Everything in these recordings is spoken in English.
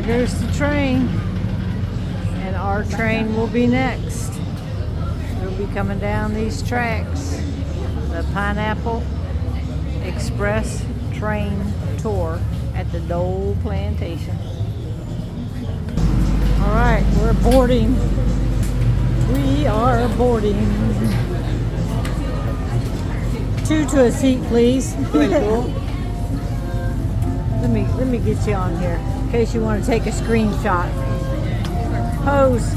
goes the train, and our train will be next. We'll be coming down these tracks. The Pineapple Express train tour at the Dole plantation. All right, we're boarding. We are boarding. Two to a seat, please. Let me get you on here in case you want to take a screenshot. Pose.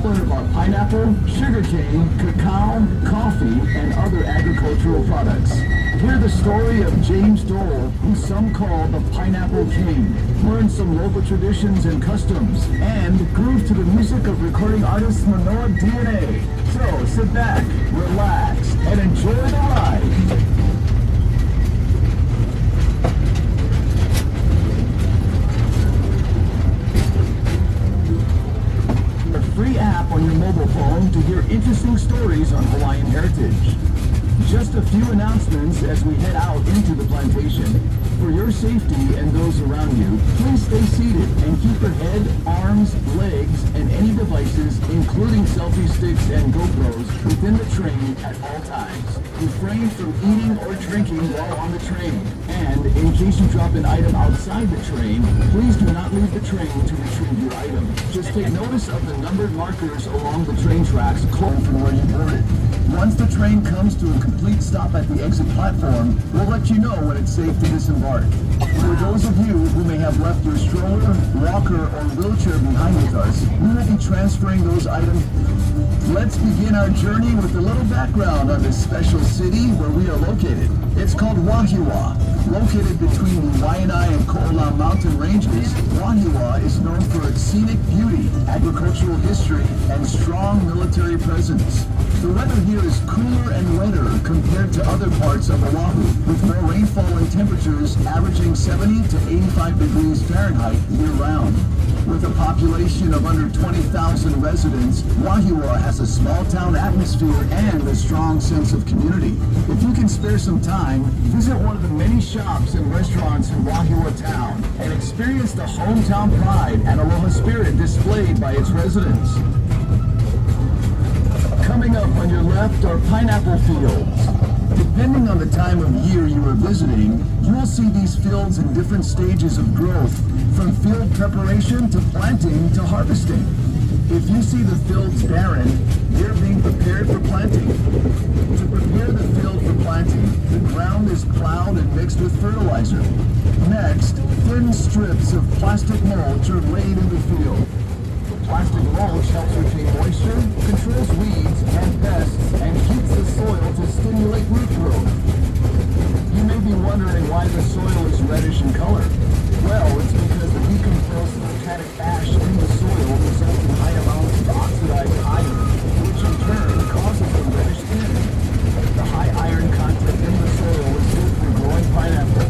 Learn about pineapple, sugarcane, cacao, coffee, and other agricultural products. Hear the story of James Dole, who some call the Pineapple King. Learn some local traditions and customs, and groove to the music of recording artist Manoa DNA. So sit back, relax, and enjoy the ride. Free app on your mobile phone to hear interesting stories on Hawaiian heritage. Just a few announcements as we head out into the plantation. For your safety and those around you, please stay seated and keep your head, arms, legs, and any devices, including selfie sticks and GoPros, within the train at all times. Refrain from eating or drinking while on the train. And in case you drop an item outside the train, please do not leave the train to retrieve your item. Just take notice of the numbered markers along the train tracks close from where you boarded. Once the train comes to a complete stop at the exit platform, we'll let you know when it's safe to disembark. For those of you who may have left your stroller, walker, or wheelchair behind with us, we will be transferring those items. Let's begin our journey with a little background on this special city where we are located. It's called Wahiawa. Located between the Waianae and Ko'olau mountain ranges, Wahiawa is known for its scenic beauty, agricultural history, and strong military presence. The weather here is cooler and wetter compared to other parts of Oahu, with more rainfall and temperatures averaging 70 to 85 degrees Fahrenheit year-round. With a population of under 20,000 residents, Wahiawa has a small-town atmosphere and a strong sense of community. If you can spare some time, visit one of the many shops and restaurants in Wahiawa town and experience the hometown pride and aloha spirit displayed by its residents. Coming up on your left are pineapple fields. Depending on the time of year you are visiting, you will see these fields in different stages of growth, from field preparation to planting to harvesting. If you see the fields barren, they're being prepared for planting. To prepare the field for planting, the ground is plowed and mixed with fertilizer. Next, thin strips of plastic mulch are laid in the field. Plastic mulch helps retain moisture, controls weeds and pests, and heats the soil to stimulate root growth. You may be wondering why the soil is reddish in color. Well, it's because the decomposed volcanic ash in the soil results in high amounts of oxidized iron, which in turn causes the reddish tint. The high iron content in the soil is good for growing pineapple.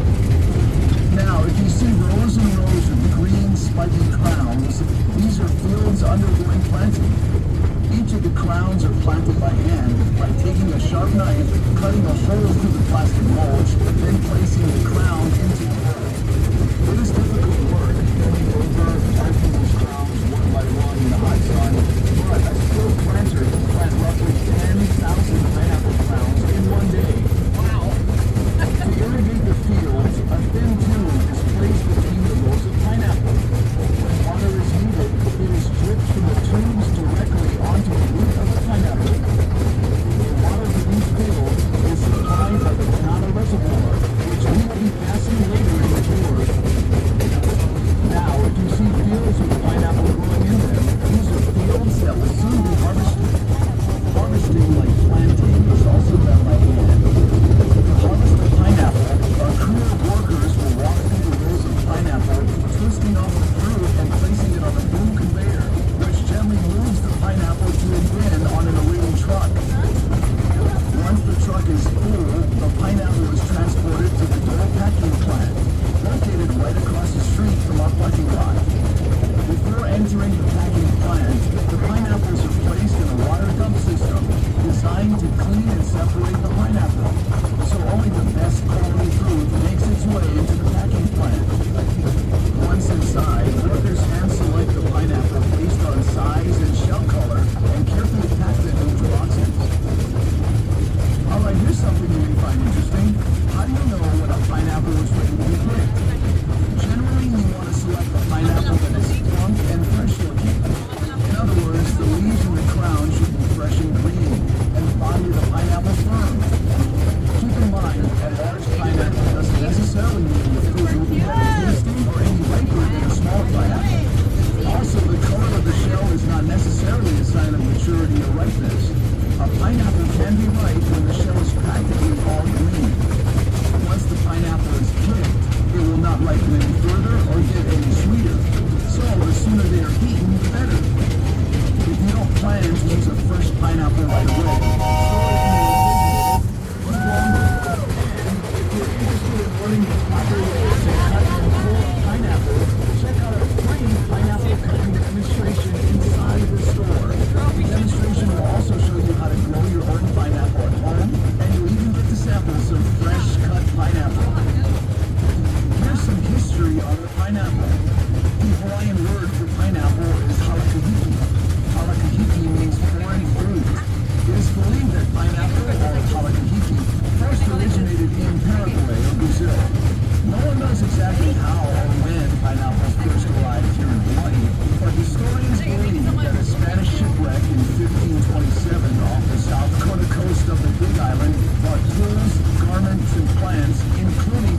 Now, if you see rows and rows of green, spiky crowns, these are fields undergoing planting. Each of the crowns are planted by hand by taking a sharp knife, cutting a hole through the plastic mulch, then placing the crown into the hole. It is difficult